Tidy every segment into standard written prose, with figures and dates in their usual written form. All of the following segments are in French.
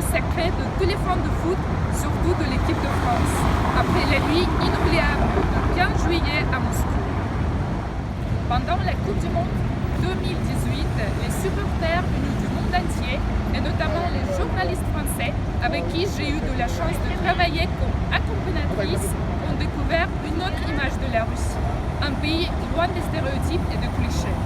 sacré de tous les fans de foot, surtout de l'équipe de France, après la nuit inoubliable du 15 juillet à Moscou. Pendant la Coupe du Monde 2018, les supporters venus du monde entier, et notamment les journalistes français avec qui j'ai eu de la chance de travailler comme accompagnatrice, ont découvert une autre image de la Russie, un pays loin des stéréotypes et des clichés.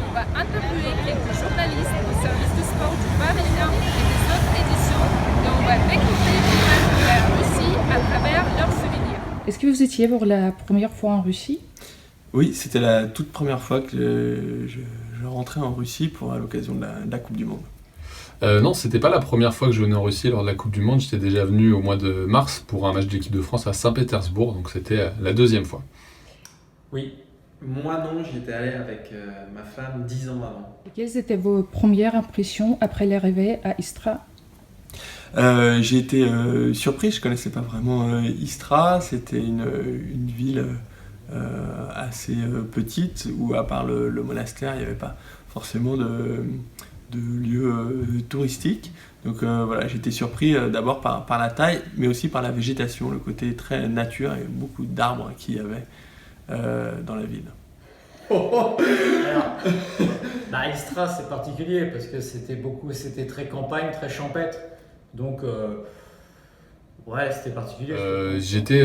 On va interviewer quelques journalistes au service du sport du Parisien et des autres éditions, et on va découvrir l'image de la Russie à travers leurs souvenirs. Est-ce que vous étiez pour la première fois en Russie ? Oui, c'était la toute première fois que je rentrais en Russie à l'occasion de la Coupe du Monde. Non, c'était pas la première fois que je venais en Russie lors de la Coupe du Monde. J'étais déjà venu au mois de mars pour un match de l'équipe de France à Saint-Pétersbourg, donc c'était la deuxième fois. Oui, moi non, j'y étais allé avec ma femme 10 ans avant. Et quelles étaient vos premières impressions après l'arrivée à Istra ? J'ai été surpris, je connaissais pas vraiment Istra. C'était une ville assez petite où, à part le monastère, il n'y avait pas forcément de lieux touristiques. Donc voilà, j'ai été surpris d'abord par la taille, mais aussi par la végétation, le côté très nature et beaucoup d'arbres qu'il y avait dans la ville. Alors, Istra c'est particulier parce que c'était très campagne, très champêtre. Donc ouais, c'était particulier. J'étais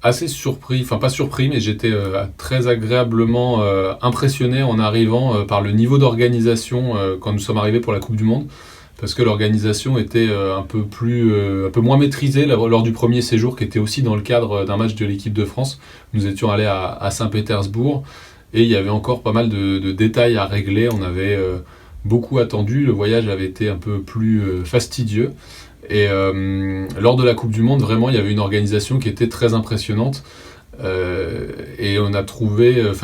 assez surpris, enfin pas surpris, mais j'étais très agréablement impressionné en arrivant par le niveau d'organisation quand nous sommes arrivés pour la Coupe du Monde, parce que l'organisation était un peu moins maîtrisée lors du premier séjour, qui était aussi dans le cadre d'un match de l'équipe de France. Nous étions allés à Saint-Pétersbourg et il y avait encore pas mal de détails à régler. On avait beaucoup attendu, le voyage avait été un peu plus fastidieux. Et lors de la Coupe du Monde, vraiment, il y avait une organisation qui était très impressionnante. Et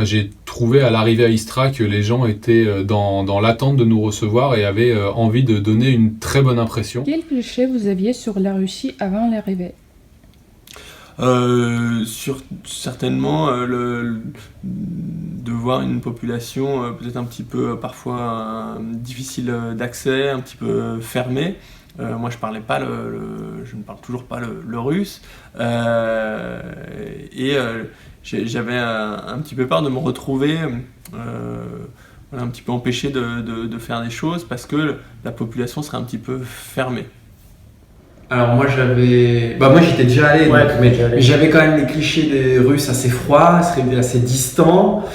j'ai trouvé à l'arrivée à Istra que les gens étaient dans l'attente de nous recevoir et avaient envie de donner une très bonne impression. Quel cliché vous aviez sur la Russie avant l'arrivée ? Certainement de voir une population peut-être un petit peu parfois difficile d'accès, un petit peu fermée. Moi je ne parle toujours pas le russe, j'avais un petit peu peur de me retrouver un petit peu empêché de faire des choses parce que la population serait un petit peu fermée. Alors moi j'étais déjà allé, Ouais, mais j'avais quand même les clichés des Russes assez froids, assez distants,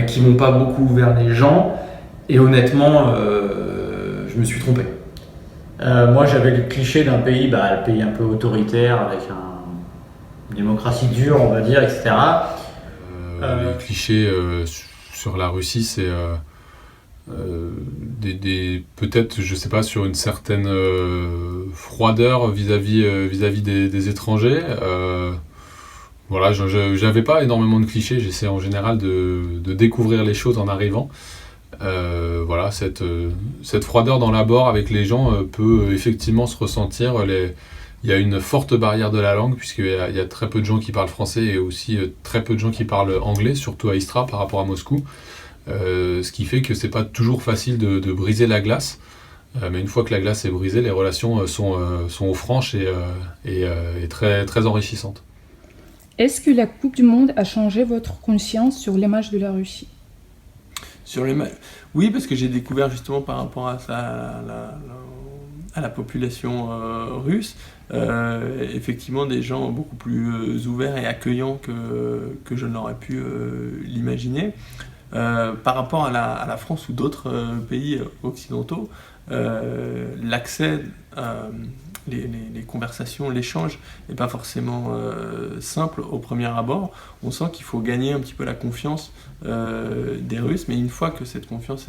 qui m'ont pas beaucoup ouvert les gens, et honnêtement je me suis trompé. Moi j'avais le cliché d'un pays, le pays un peu autoritaire avec une démocratie dure, on va dire, etc. Les clichés sur la Russie, c'est peut-être, je sais pas, sur une certaine froideur vis-à-vis des étrangers. Voilà, j'avais pas énormément de clichés, j'essaie en général de découvrir les choses en arrivant. Voilà, cette froideur dans l'abord avec les gens peut effectivement se ressentir. Il y a une forte barrière de la langue, puisqu'il y a très peu de gens qui parlent français et aussi très peu de gens qui parlent anglais, surtout à Istra par rapport à Moscou. Ce qui fait que c'est pas toujours facile de briser la glace. Mais une fois que la glace est brisée, les relations sont franches et très, très enrichissantes. Est-ce que la Coupe du Monde a changé votre conscience sur l'image de la Russie ? Oui, parce que j'ai découvert justement par rapport à la population russe, effectivement des gens beaucoup plus ouverts et accueillants que je n'aurais pu l'imaginer. Par rapport à la France ou d'autres pays occidentaux, l'accès, les conversations, l'échange n'est pas forcément simple au premier abord. On sent qu'il faut gagner un petit peu la confiance des Russes, mais une fois que cette confiance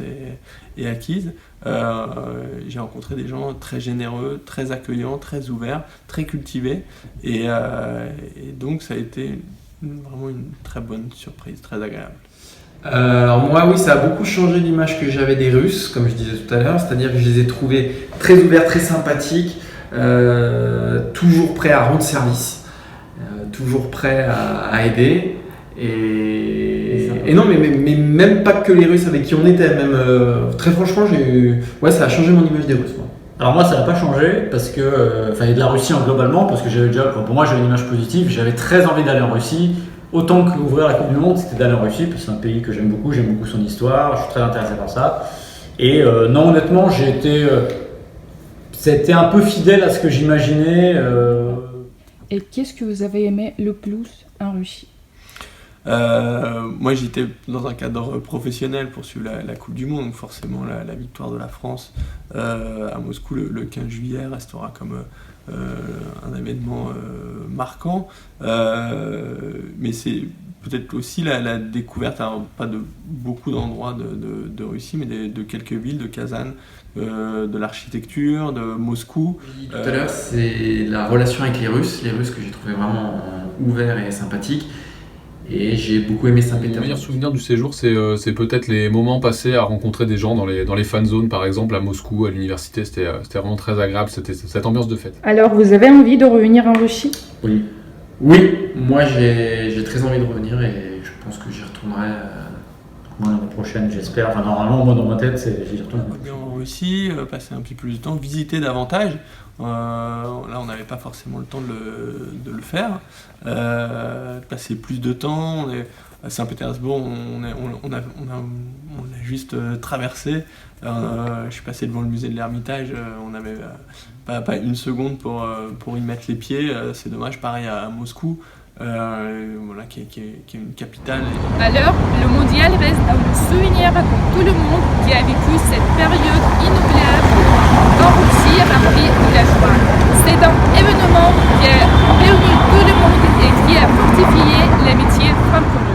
est acquise, j'ai rencontré des gens très généreux, très accueillants, très ouverts, très cultivés, et donc ça a été vraiment une très bonne surprise, très agréable. Alors moi oui, ça a beaucoup changé l'image que j'avais des Russes, comme je disais tout à l'heure, c'est-à-dire que je les ai trouvés très ouverts, très sympathiques, toujours prêts à rendre service, toujours prêts à aider, et non, mais même pas que les Russes avec qui on était, même très franchement, ça a changé mon image des Russes. Moi. Alors moi ça n'a pas changé parce que, et de la Russie globalement, parce que j'avais déjà, pour moi j'avais une image positive, j'avais très envie d'aller en Russie. Autant qu'ouvrir la Coupe du Monde, c'était d'aller en Russie, parce que c'est un pays que j'aime beaucoup son histoire, je suis très intéressé par ça. Et non, honnêtement, c'était un peu fidèle à ce que j'imaginais. Et qu'est-ce que vous avez aimé le plus en Russie? Moi j'étais dans un cadre professionnel pour suivre la Coupe du Monde, donc forcément la victoire de la France à Moscou le 15 juillet restera comme un événement marquant, mais c'est peut-être aussi la découverte, alors pas de beaucoup d'endroits de Russie, mais de quelques villes, de Kazan, de l'architecture, de Moscou. Tout à l'heure, c'est la relation avec les Russes que j'ai trouvé vraiment ouverts et sympathiques. Et j'ai beaucoup aimé Mon Saint-Pétersbourg. meilleur souvenir du séjour, c'est peut-être les moments passés à rencontrer des gens dans les fan zones, par exemple à Moscou, à l'université. C'était vraiment très agréable, c'était cette ambiance de fête. Alors, vous avez envie de revenir en Russie? Oui, moi j'ai très envie de revenir et je pense que j'y retournerai. Moi l'année prochaine, j'espère. Enfin, normalement, moi dans ma tête, j'y retourne. Revenir en Russie, passer un petit peu plus de temps, visiter davantage. Là, on n'avait pas forcément le temps de le faire. Passer plus de temps. À Saint-Pétersbourg, on a juste traversé. Je suis passé devant le musée de l'Ermitage. On n'avait pas une seconde pour y mettre les pieds. C'est dommage. Pareil à Moscou. Qui est une capitale. Alors, le mondial reste dans le souvenir pour tout le monde qui a vécu cette période inoubliable en Russie remplie de la joie. C'est un événement qui a réuni tout le monde et qui a fortifié l'amitié franco-russe.